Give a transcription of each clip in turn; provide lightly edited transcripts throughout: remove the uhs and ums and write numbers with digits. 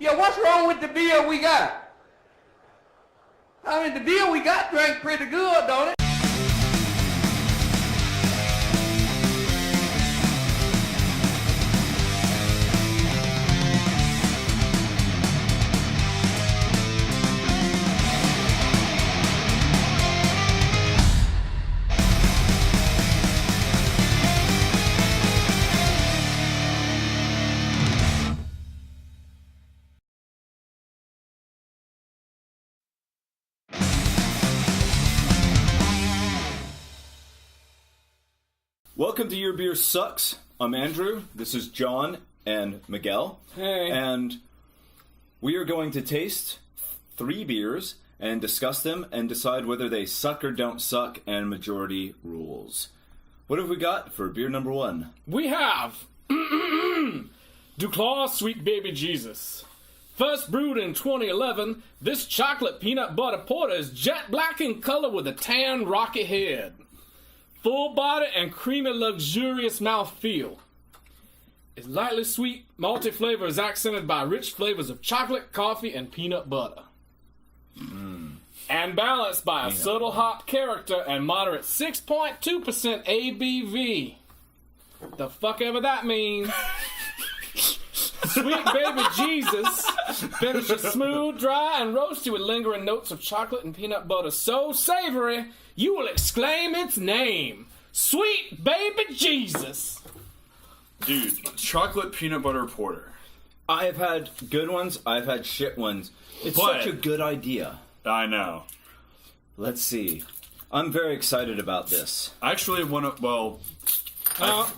Yeah, what's wrong with the beer we got? I mean, the beer we got drank pretty good, don't it? Welcome to Your Beer Sucks. I'm Andrew. This is John and Miguel. Hey. And we are going to taste 3 beers and discuss them and decide whether they suck or don't suck, and majority rules. What have we got for beer number 1? We have DuClaw Sweet Baby Jesus. First brewed in 2011, this chocolate peanut butter porter is jet black in color with a tan rocky head. Full body and creamy, luxurious mouthfeel. Its lightly sweet, malty flavor is accented by rich flavors of chocolate, coffee, and peanut butter. And balanced by a subtle hop character and moderate 6.2% ABV. The fuck ever that means. Sweet Baby Jesus finishes smooth, dry, and roasty with lingering notes of chocolate and peanut butter so savory, you will exclaim its name. Sweet Baby Jesus. Dude, chocolate peanut butter porter. I have had good ones. I've had shit ones. It's such a good idea. I know. Let's see. I'm very excited about this. I actually want to,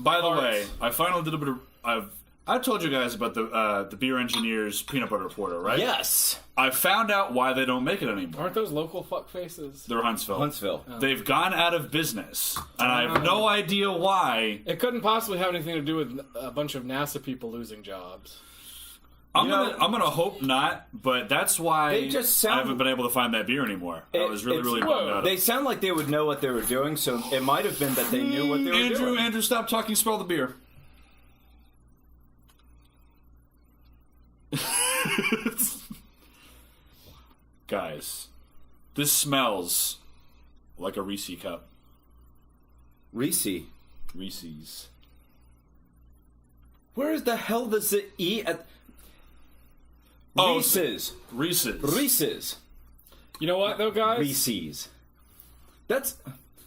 by the way, I finally did a bit of, I told you guys about the Beer Engineers peanut butter porter, right? Yes. I found out why they don't make it anymore. Aren't those local fuckfaces? They're Huntsville. Huntsville. They've gone out of business, and I have no idea why. It couldn't possibly have anything to do with a bunch of NASA people losing jobs. I'm gonna hope not, but that's why They just sound- I haven't been able to find that beer anymore. I was really bummed out. They sound like they would know what they were doing, so it might have been that they knew what they were doing. Andrew, stop talking. Smell the beer. Guys, this smells like a Reese cup. Reese's. Where the hell does it eat at? Oh, Reese's. Reese's. You know what, though, guys? Reese's. That's.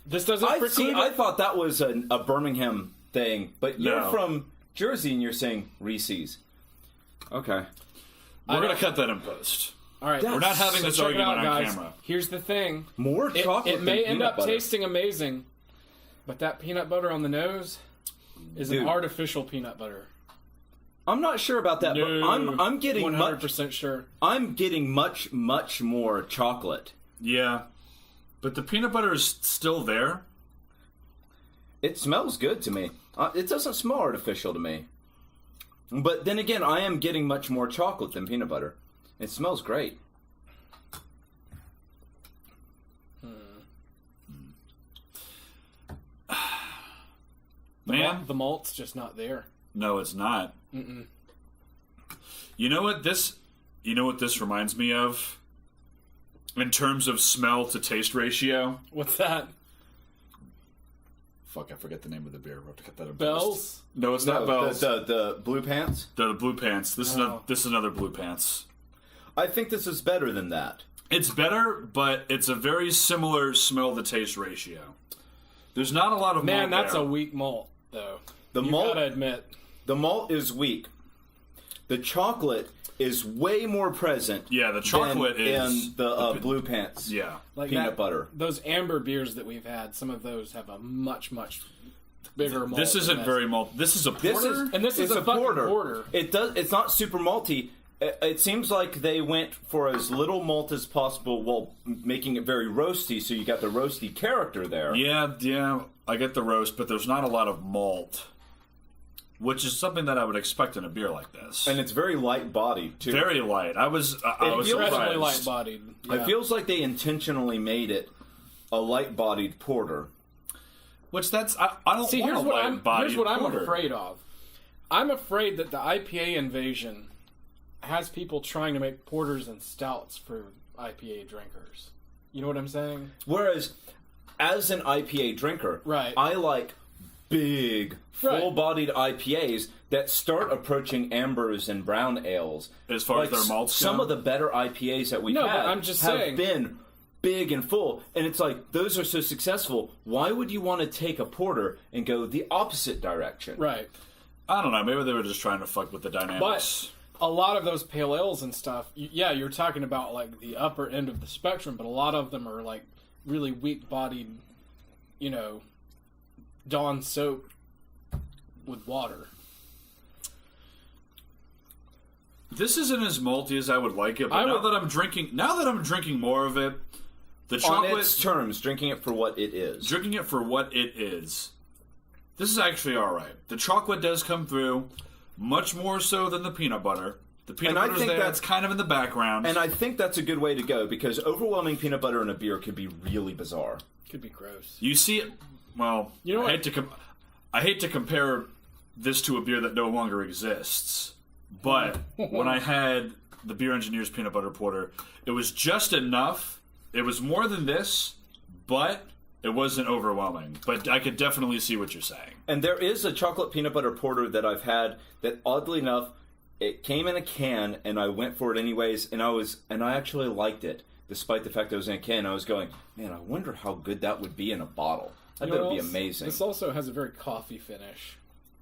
This doesn't I preclude thought that was a Birmingham thing, but you're No. from Jersey and you're saying Reese's. Okay. We're gonna cut that in post. All right, We're not having this check it argument out, on guys. camera. Here's the thing. More chocolate. It may than end peanut up butter. tasting amazing, but that peanut butter on the nose is Dude. an artificial peanut butter. I'm not sure about that, but I'm getting 100% sure. I'm getting much more chocolate. Yeah, but the peanut butter is still there. It smells good to me. It doesn't smell artificial to me. But then again, I am getting much more chocolate than peanut butter. It smells great. Man, The malt's just not there. no, it's not. You know what this reminds me of? In terms of smell to taste ratio. What's that? Fuck, I forget the name of the beer. We'll have to cut that in post. Bells? No, it's not Bells. The blue pants. The blue pants. This Oh. is another blue pants. I think this is better than that. It's better, but it's a very similar smell to taste ratio. There's not a lot of Man, malt that's there. a weak malt, though. The You malt, gotta admit. the malt is weak. The chocolate is way more present. Yeah, the chocolate than is in the blue pants. Yeah. Like peanut butter. Those amber beers that we've had, some of those have a much bigger malt. This isn't very malt. This is a porter. And this is a fucking porter. It's not super malty. It seems like they went for as little malt as possible while making it very roasty, so you got the roasty character there. Yeah, I get the roast, but there's not a lot of malt, which is something that I would expect in a beer like this. And it's very light-bodied, too. Very light. I was Especially surprised. light-bodied. Yeah. It feels like they intentionally made it a light-bodied porter. Which I don't See, want here's a what I'm light-bodied afraid porter. of. I'm afraid that the IPA invasion has people trying to make porters and stouts for IPA drinkers. You know what I'm saying? Whereas, as an IPA drinker, Right. I like big, full-bodied IPAs that start approaching ambers and brown ales. As far as their malts some go? of the better IPAs that we've No, had but I'm just have saying. been big and full, and it's like, those are so successful. Why would you want to take a porter and go the opposite direction? Right. I don't know. Maybe they were just trying to fuck with the But dynamics. a lot of those pale ales and stuff, yeah, you're talking about like the upper end of the spectrum, but a lot of them are like really weak-bodied, you know, Dawn soap with water. This isn't as malty as I would like it, but now that I'm drinking more of it, the On chocolate, its terms, drinking it for what it is. drinking it for what it is, this is actually all right. The chocolate does come through, much more so than the peanut butter. The peanut And I butter's think there; that's- it's kind of in the background. And I think that's a good way to go, because overwhelming peanut butter in a beer could be really bizarre. Could be gross. You see it. Well, You know what? I hate to compare this to a beer that no longer exists, but when I had the Beer Engineers Peanut Butter Porter, it was just enough. It was more than this, but it wasn't overwhelming. But I could definitely see what you're saying. And there is a chocolate peanut butter porter that I've had that, oddly enough, it came in a can, and I went for it anyways, and I actually liked it, despite the fact that it was in a can. I was going, man, I wonder how good that would be in a bottle. I You bet know it'd be what else? amazing. This also has a very coffee finish.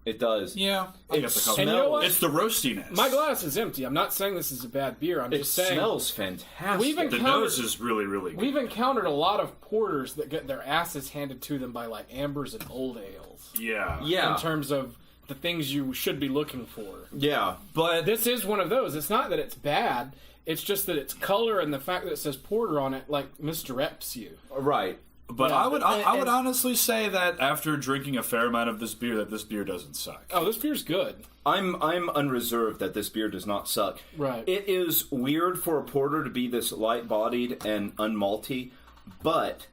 It does. Yeah, I get the color. And you know what? It's the roastiness. My glass is empty. I'm not saying this is a bad beer. I'm It just saying smells fantastic. We've The encountered- nose is really, really good. we've encountered a lot of porters that get their asses handed to them by like ambers and old ales. Yeah. Yeah. In terms of the things you should be looking for. Yeah. But This is one of those. It's not that it's bad. It's just that its color and the fact that it says porter on it like misdirects you. Right. But Yeah. I would honestly say that after drinking a fair amount of this beer, that this beer doesn't suck. Oh, this beer's good. I'm unreserved that this beer does not suck. Right. It is weird for a porter to be this light-bodied and unmalty, but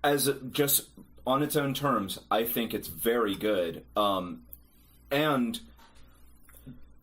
as just on its own terms, I think it's very good. And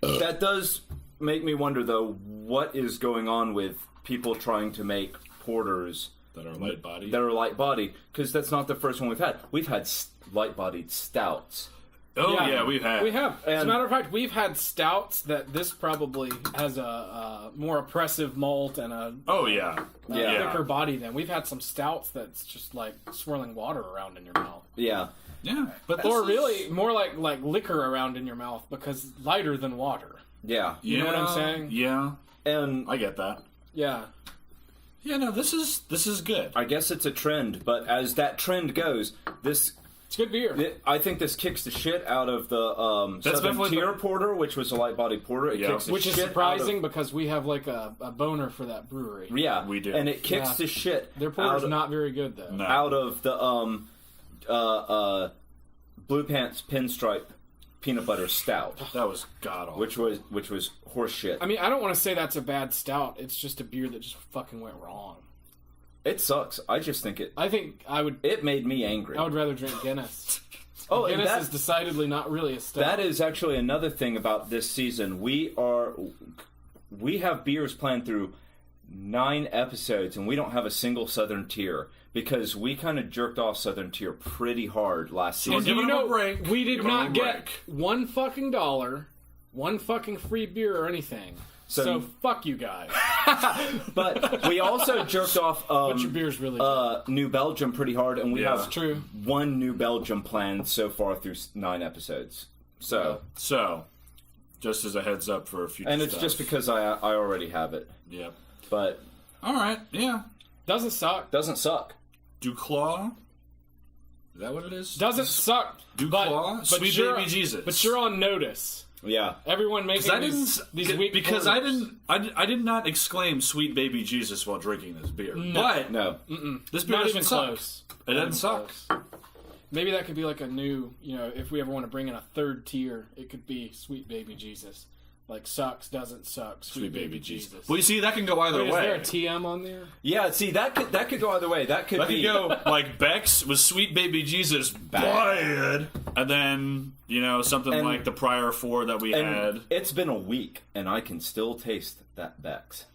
that does make me wonder, though, what is going on with people trying to make porters That are light bodied. that are light-bodied, because that's not the first one we've had. We've had light-bodied stouts. Oh yeah, we have. We have. As a And- matter of fact, we've had stouts that this probably has a more oppressive malt and a Oh yeah. thicker body than. We've had some stouts that's just like swirling water around in your mouth. Yeah. Yeah. But Or this really, more like liquor around in your mouth because lighter than water. Yeah. You know what I'm saying? Yeah. And I get that. Yeah. Yeah, no, this is good. I guess it's a trend, but as that trend goes, It's good beer. I think this kicks the shit out of the That's Southern definitely Tier the- Porter, which was a light-bodied porter. It Yeah. kicks the Which is shit surprising out because we have like a boner for that brewery. of, yeah, We do. and it kicks Yeah. the shit Their porter's out, not very good though. No. out of the Blue Pants Pinstripe Peanut Butter Stout, That was god awful. which was horse shit. I mean, I don't want to say that's a bad stout. It's just a beer that just fucking went wrong. It sucks. I just think I think it made me angry. I would rather drink Guinness. Oh, and Guinness is decidedly not really a stout. that is actually another thing about this season. We have beers planned through 9 episodes, and we don't have a single Southern Tier because we kind of jerked off Southern Tier pretty hard last And season. do Give you them a know break. we did Give them a not get break. $1 fucking, one fucking free beer or anything. So fuck you guys. But we also jerked off But your beer's really good. New Belgium pretty hard, and we Yeah. have That's true. 1 New Belgium planned so far through 9 episodes. So, So, just as a heads up for future and it's stuff. just because I already have it, Yep. but All right. Yeah. Doesn't suck. doesn't suck. DuClaw. Is that what it is? Doesn't suck. DuClaw? Sweet you're- Baby Jesus. But you're on notice. Yeah. Everyone making I these weak because I porters. I did not exclaim "Sweet Baby Jesus" while drinking this beer. But No. this beer Not doesn't even suck. close. It doesn't suck. Close. Maybe that could be like a new, if we ever want to bring in a third tier, it could be Sweet Baby Jesus. Like sucks, doesn't suck, sweet baby Jesus. Well, you see, that can go either Wait, way. is there a TM on there? Yeah, see, that could go either way. That could be... go like Bex was sweet baby Jesus bad. And then, something like the prior 4 that we had. It's been a week, and I can still taste that Bex.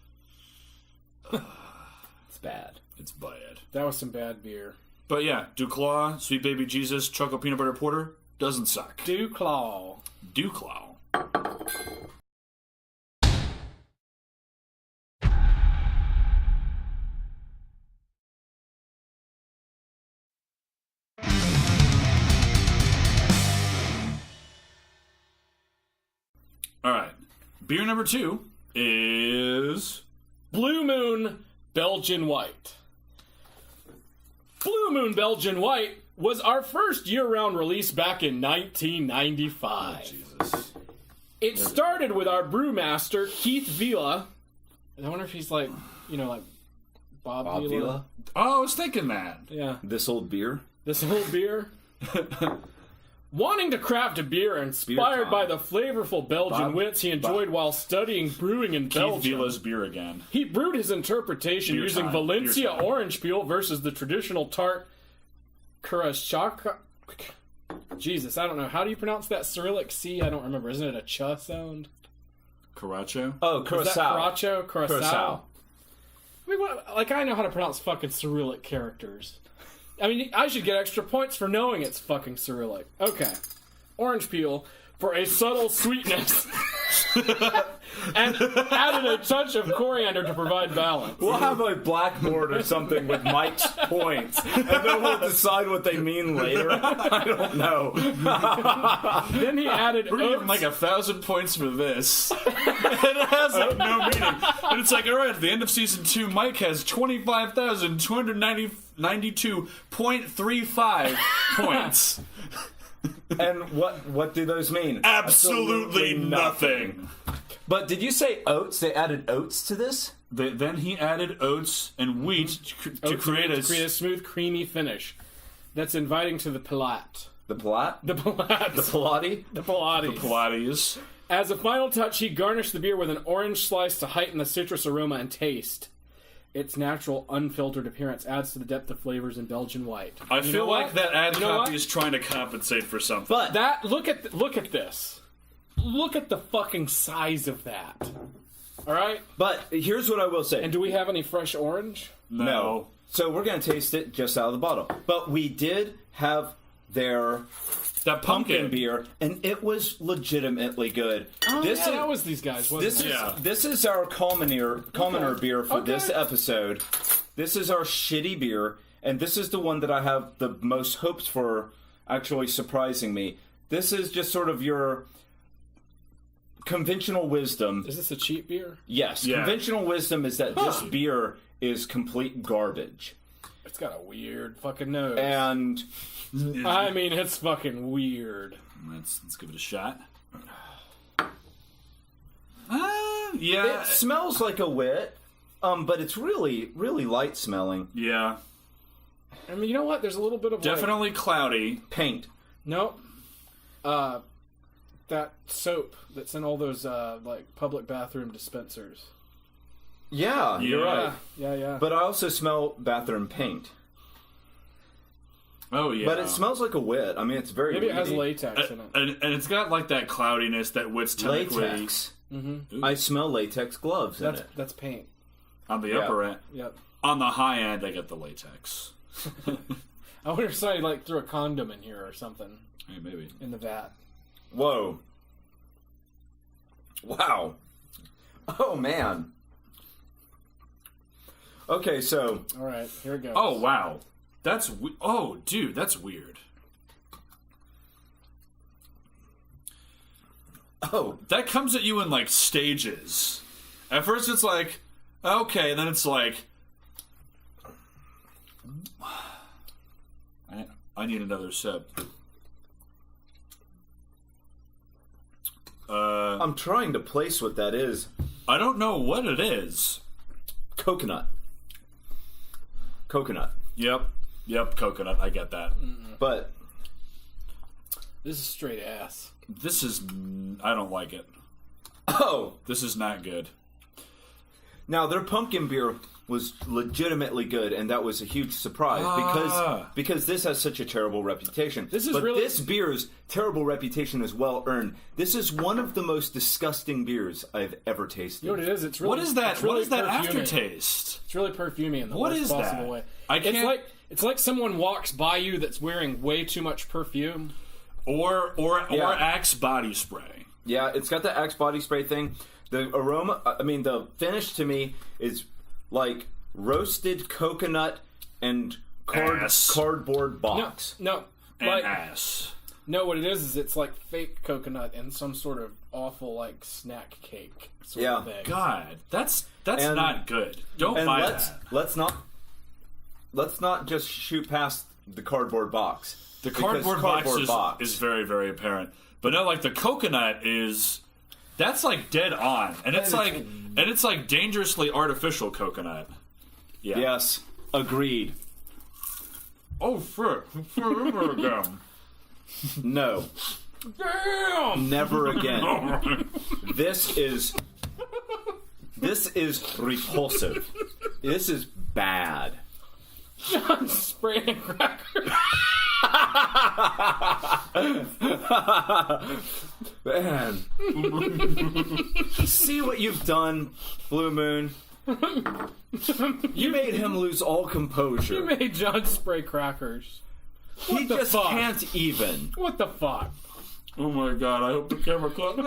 It's bad. It's bad. That was some bad beer. But yeah, DuClaw, sweet baby Jesus, chocolate peanut butter porter, doesn't suck. DuClaw. DuClaw. All right. Beer number 2 is Blue Moon Belgian White. Blue Moon Belgian White was our first year-round release back in 1995. Jesus. It started with our brewmaster, Keith Vila. I wonder if he's like Bob Vila. Vila? Oh, I was thinking that. Yeah. This old beer? This whole beer. Wanting to craft a beer inspired by the flavorful Belgian wits he enjoyed while studying brewing in Keith Belgium. Vila's beer again. He brewed his interpretation Beer using time. Valencia Beer time. orange peel versus the traditional tart Kurashaka. Jesus, I don't know. How do you pronounce that Cyrillic C? I don't remember. Isn't it a ch sound? Caracho? Oh, Is Curacao. that Caracho? Curacao? Curacao. I mean, I know how to pronounce fucking Cyrillic characters. I mean, I should get extra points for knowing it's fucking Cyrillic. Okay. Orange peel for a subtle sweetness. And added a touch of coriander to provide balance. We'll have a blackboard or something with Mike's points, and then we'll decide what they mean later. I don't know. Then he added We're gonna give oats. him like 1,000 points for this. And it has like no meaning. And it's like, alright, at the end of season 2, Mike has 25,292.35 points. And what do those mean? Absolutely nothing. But did you say oats? They added oats to this? Then he added oats and wheat to create a smooth, creamy finish that's inviting to the palate. The Pilat? The palate. The Pilati? The Pilates. Pilates. As a final touch, he garnished the beer with an orange slice to heighten the citrus aroma and taste. Its natural, unfiltered appearance adds to the depth of flavors in Belgian White. I feel like that ad You know copy what? is trying to compensate for something. But That look at this. Look at the fucking size of that. All right. But here's what I will say. And do we have any fresh orange? No. So we're going to taste it just out of the bottle. But we did have their That pumpkin beer, and it was legitimately good. Oh, that was these guys, wasn't This it? is Yeah. this is our commoner beer for Okay. this episode. This is our shitty beer, and this is the one that I have the most hopes for actually surprising me. This is just sort of your conventional wisdom. Is this a cheap beer? Yes, Yeah. conventional wisdom is that this beer is complete garbage. It's got a weird fucking nose. And I mean, it's fucking weird. Let's give it a shot. Yeah. it smells like a wit, but it's really, really light smelling. Yeah. I mean, you know what? There's a little bit of Definitely cloudy. Paint. Nope. That soap that's in all those like public bathroom dispensers. Yeah, you're right. Yeah. But I also smell bathroom paint. Oh, yeah. But it smells like a wit. I mean, it's very Maybe it has weedy. latex in it. And it's got like that cloudiness that wit's technically Latex. Mm-hmm. I smell latex gloves in it. That's paint. on the Yeah. upper end. Yep. On the high end, I get the latex. I wonder if somebody like threw a condom in here or something Hey, maybe. in the vat. Whoa. Wow. Oh, man. Okay, so All right, here it goes. Oh, wow. That's oh, dude, that's weird. oh, That comes at you in like stages. At first, it's like okay, then it's like I need another sip. I'm trying to place what that is. I don't know what it is. Coconut. Coconut. Yep, coconut. I get that. But This is straight ass. This is I don't like it. Oh, This is not good. now their pumpkin beer was legitimately good, and that was a huge surprise because this has such a terrible reputation. This is but really- this beer's terrible reputation is well earned. This is one of the most disgusting beers I've ever tasted. You know what it is? It's really What is that? It's really What is that perfumey. aftertaste? It's really perfumey in the What worst is possible that? way. I can't- It's like someone walks by you that's wearing way too much perfume. Or Yeah. Axe body spray. Yeah, it's got the Axe body spray thing. The aroma, the finish to me is like roasted coconut and Ass. cardboard box. No, And like, ass. no. What it is it's like fake coconut and some sort of awful like snack cake sort Yeah. of thing. God, that's And- not good. Don't And buy let's that. let's not just shoot past the cardboard box. The Because cardboard box is very, very apparent. But no, like the coconut that's like dead on. And it's like dangerously artificial coconut. Yeah. Yes, agreed. Oh shit. Again. No, Damn! never again. This is repulsive. This is bad. I'm spraying a cracker. Man. See what you've done, Blue Moon. You made him lose all composure. You made John spray crackers. He the just fuck? can't even. What the fuck? Oh my god, I hope the camera caught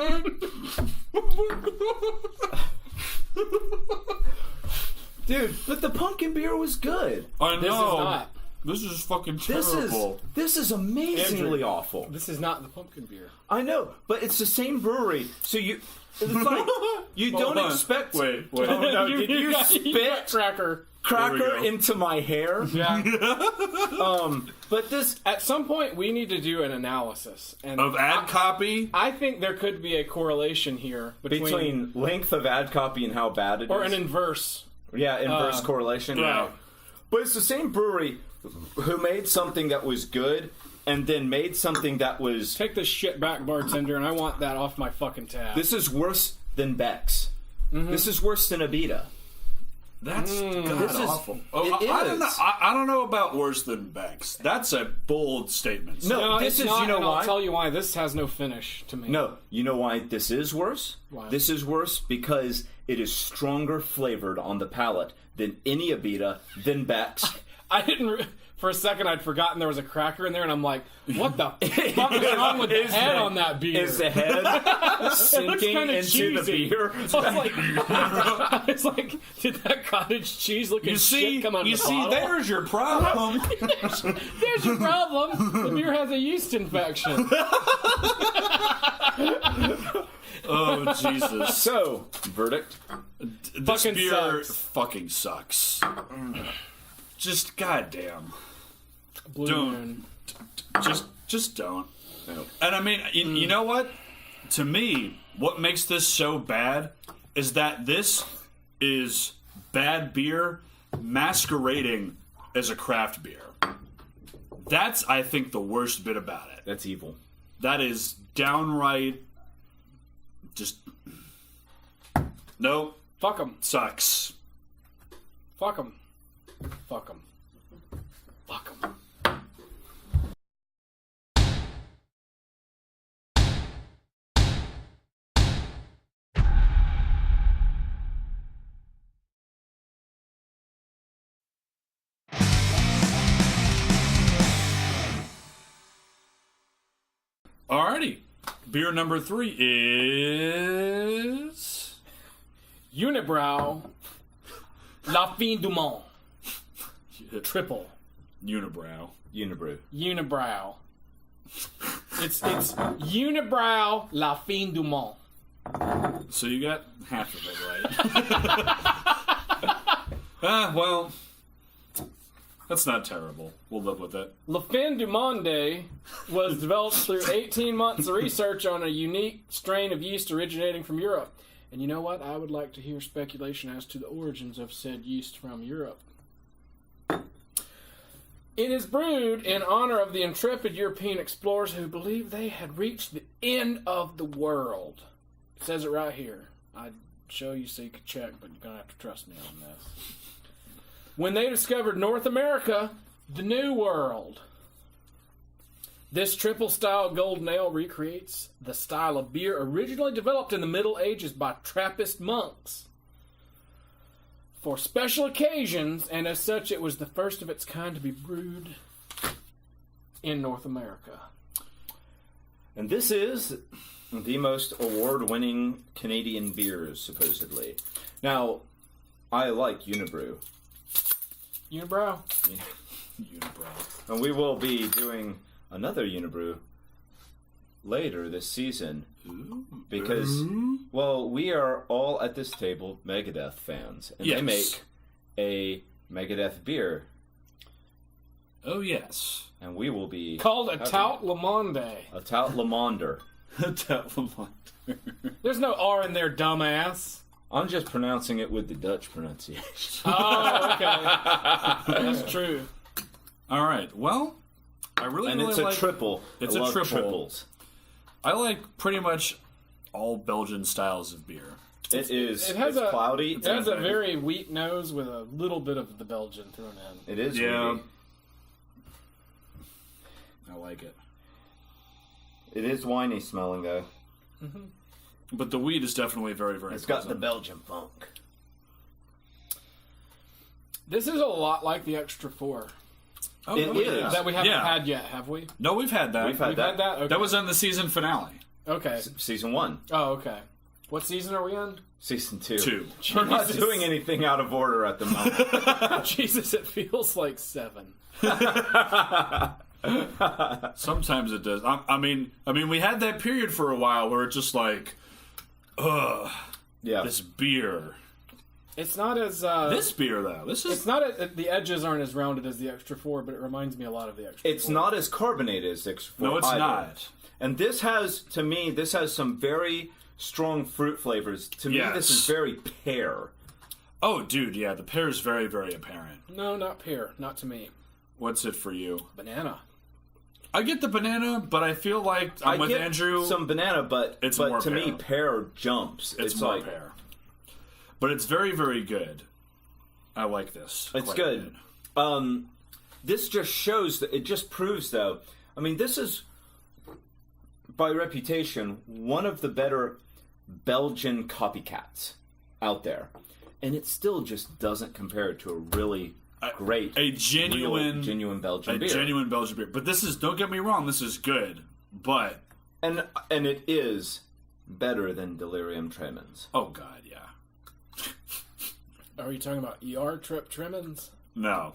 Dude, but the pumpkin beer was good. I know. This is not. This is fucking This terrible. is amazingly awful. This is not the pumpkin beer. I know, but it's the same brewery, so it's like you don't Hold on. expect. Wait. Oh no! Did you got spit cracker? cracker There we go. into my hair? Yeah. But this. At some point, we need to do an analysis, and Of ad copy? I think there could be a correlation here Between length of ad copy and how bad it is. or an inverse. Yeah, inverse correlation. yeah. But it's the same brewery who made something that was good and then made something that was... Take this shit back, bartender, and I want that off my fucking tab. This is worse than Beck's. Mm-hmm. This is worse than Abita. That's god This is- awful. it I don't know. is. I don't know about worse than Beck's. That's a bold statement. No, this it's is, not, you know and why? I'll tell you why. This has no finish to me. No, you know why this is worse? Why? This is worse because it is stronger flavored on the palate than any Abita, than Beck's. I didn't. For a second, I'd forgotten there was a cracker in there, and I'm like, "What the fuck is wrong with the head on that beer?" Is the head sinking kinda into cheesy. the beer? I was like, did that cottage cheese looking shit come out of the bottle? There's your problem. There's your problem. The beer has a yeast infection. Oh Jesus! So, verdict? This Fucking beer sucks. fucking sucks. Just goddamn. Blue Don't. Moon. Just don't. No. And I mean, you know what? To me, what makes this so bad is that this is bad beer masquerading as a craft beer. That's, I think, the worst bit about it. That's evil. That is downright just... Nope. Fuck them. Sucks. Fuck them. Fuck them. Fuck them. Alrighty. Beer number 3 is... Unibroue. La Fin du Monde. Tripel. Unibroue. Unibroue. Unibroue. It's Unibroue La Fin du Monde. So you got half of it right. Well, that's not terrible. We'll live with it. La Fin du Monde was developed through 18 months of research on a unique strain of yeast originating from Europe. And you know what? I would like to hear speculation as to the origins of said yeast from Europe. It is brewed in honor of the intrepid European explorers who believed they had reached the end of the world. says it right here. I'd show you so you could check, but you're going to have to trust me on this. When they discovered North America, the New World. This triple-style golden ale recreates the style of beer originally developed in the Middle Ages by Trappist monks. For special occasions, and as such, it was the first of its kind to be brewed in North America. And this is the most award-winning Canadian beers, supposedly. Now, I like Unibroue. Unibroue? Unibroue. And we will be doing another Unibroue later this season. Because, well, we are all at this table Megadeth fans. And they make a Megadeth beer. Oh, yes. And we will be... Called a Tout Le Monde. A Tout Le Monde. There's no R in there, dumbass. I'm just pronouncing it with the Dutch pronunciation. Oh, okay. That's true. All right. Well, I really and really it's a like... triple. It's I a love triple. Triples. I like pretty much all Belgian styles of beer. It is. It has it's a cloudy. It has a very wheat nose with a little bit of the Belgian thrown in. It is. Yeah. Wheaty. I like it. It is winey smelling though. Mm-hmm. But the weed is definitely very, very It's got pleasant. the Belgian funk. This is a lot like the Extra 4. Oh, It really? is. That we haven't had yet, have we? No, we've had that. We've had that. Okay. That was on the season finale. Okay. Season 1. Oh, okay. What season are we in? Season 2. 2. We're not Jesus. doing anything out of order at the moment. Jesus, it feels like 7. Sometimes it does. I mean, we had that period for a while where it's just like, ugh, Yeah. this beer. It's not as This beer, though, this is... It's not the edges aren't as rounded as the Extra 4, but it reminds me a lot of the Extra 4. It's not as carbonated as Extra 4 No, it's either. not. And this has, to me, some very strong fruit flavors. To me, this is very pear. Oh, dude, yeah, the pear is very, very apparent. No, not pear. Not to me. What's it for you? Banana. I get the banana, but I feel like I'm with get Andrew. some banana, but more to me, pear. pear jumps. It's more pear. But it's very, very good. I like this. It's quite good. a bit. This just shows that it just proves, though. I mean, this is, by reputation, one of the better Belgian copycats out there, and it still just doesn't compare to a really great, genuine Belgian beer. Genuine Belgian beer. But this is, don't get me wrong, this is good. But and it is better than Delirium Tremens. oh god, yeah. Are you talking about ER Tremens? No.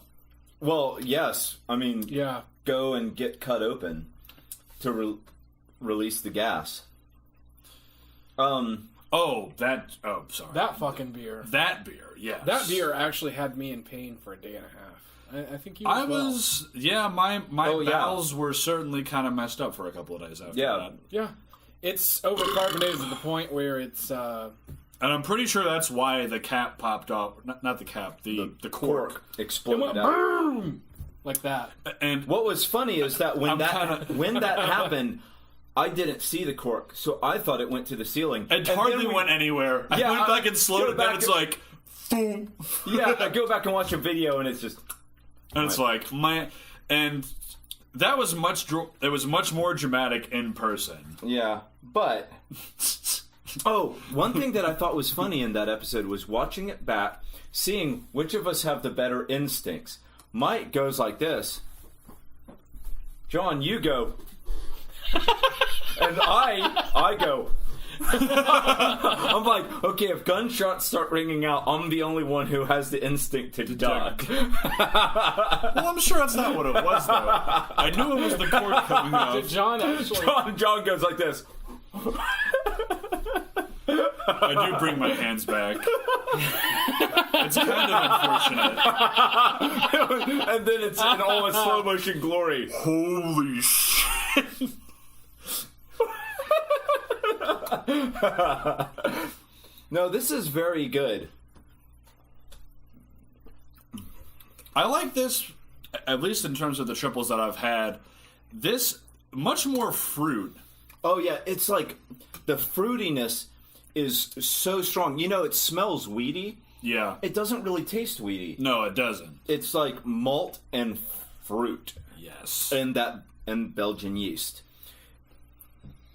Well, yes. I mean, Yeah. go and get cut open to release the gas. Oh, sorry. That fucking beer. That beer, yes. That beer actually had me in pain for a day and a half. I think you I as well. was, yeah, my bowels were certainly kind of messed up for a couple of days after that. Yeah. It's overcarbonated to the point where it's... And I'm pretty sure that's why the cap popped off. Not the cap, the cork. it Exploded went out. boom! Like that. And What was funny is that when when that happened, I didn't see the cork, so I thought it went to the ceiling. it And hardly then went anywhere. I Yeah, went back and slowed go it down. back It's and- like, boom. Yeah, I go back and watch a video, and it's just And it's like, and that was it was much more dramatic in person. yeah. But one thing that I thought was funny in that episode was watching it back, seeing which of us have the better instincts. Mike goes like this. John, you go. And I go. I'm like, okay, if gunshots start ringing out, I'm the only one who has the instinct to duck. Well, I'm sure that's not what it was, though. I knew it was the cork coming Did out. John actually... John goes like this. I do bring my hands back. It's kind of unfortunate. And then it's in all its slow motion glory. Holy shit. No, this is very good. I like this, at least in terms of the triples that I've had. This, much more fruit. Oh yeah, it's like the fruitiness is so strong. You know, it smells weedy. Yeah. It doesn't really taste weedy. No, it doesn't. It's like malt and fruit. Yes. And Belgian yeast.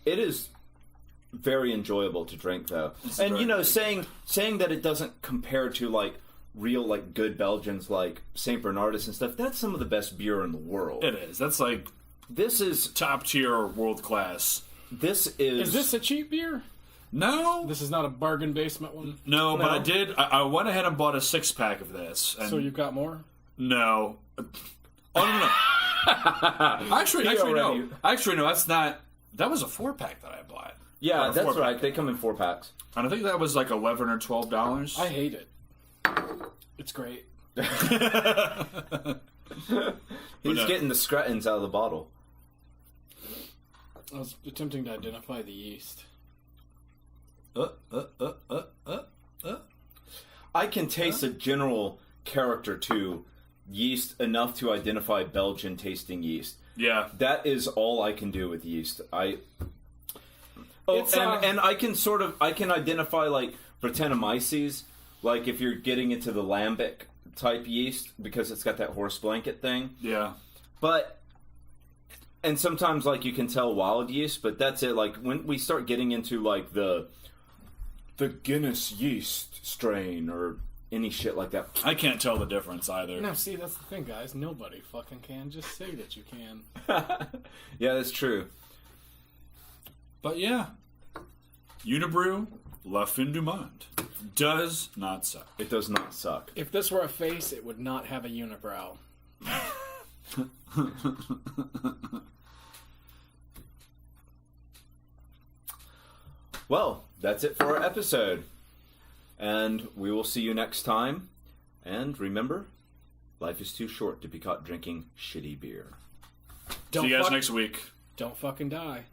It is very enjoyable to drink, though. And you know, saying that it doesn't compare to like real like good Belgians like Saint Bernardus and stuff. That's some of the best beer in the world. It is. That's like this is top tier, world class. This is. Is this a cheap beer? No. This is not a bargain basement one? No, but I did. I went ahead and bought a 6-pack of this. And So you've got more? No. Oh, no. Actually, no. Actually, no, that's not. That was a 4-pack that I bought. Yeah, Or a that's 4-pack. right. They come in 4-packs. And I think that was like $11 or $12. I hate it. It's great. He's getting the scratins out of the bottle. I was attempting to identify the yeast. I can taste a general character to yeast enough to identify Belgian tasting yeast. Yeah. That is all I can do with yeast. And I can identify like Brettanomyces, like if you're getting into the lambic type yeast because it's got that horse blanket thing. Yeah. And sometimes like you can tell wild yeast, but that's it. Like when we start getting into like the Guinness yeast strain or any shit like that, I can't tell the difference either. No, see, that's the thing, guys. Nobody fucking can. Just say that you can. Yeah, that's true. But yeah, Unibroue La Fin du Monde does not suck. It does not suck. If this were a face, it would not have a unibrow. Well, that's it for our episode. And we will see you next time. And remember, life is too short to be caught drinking shitty beer. See you guys next week. Don't fucking die.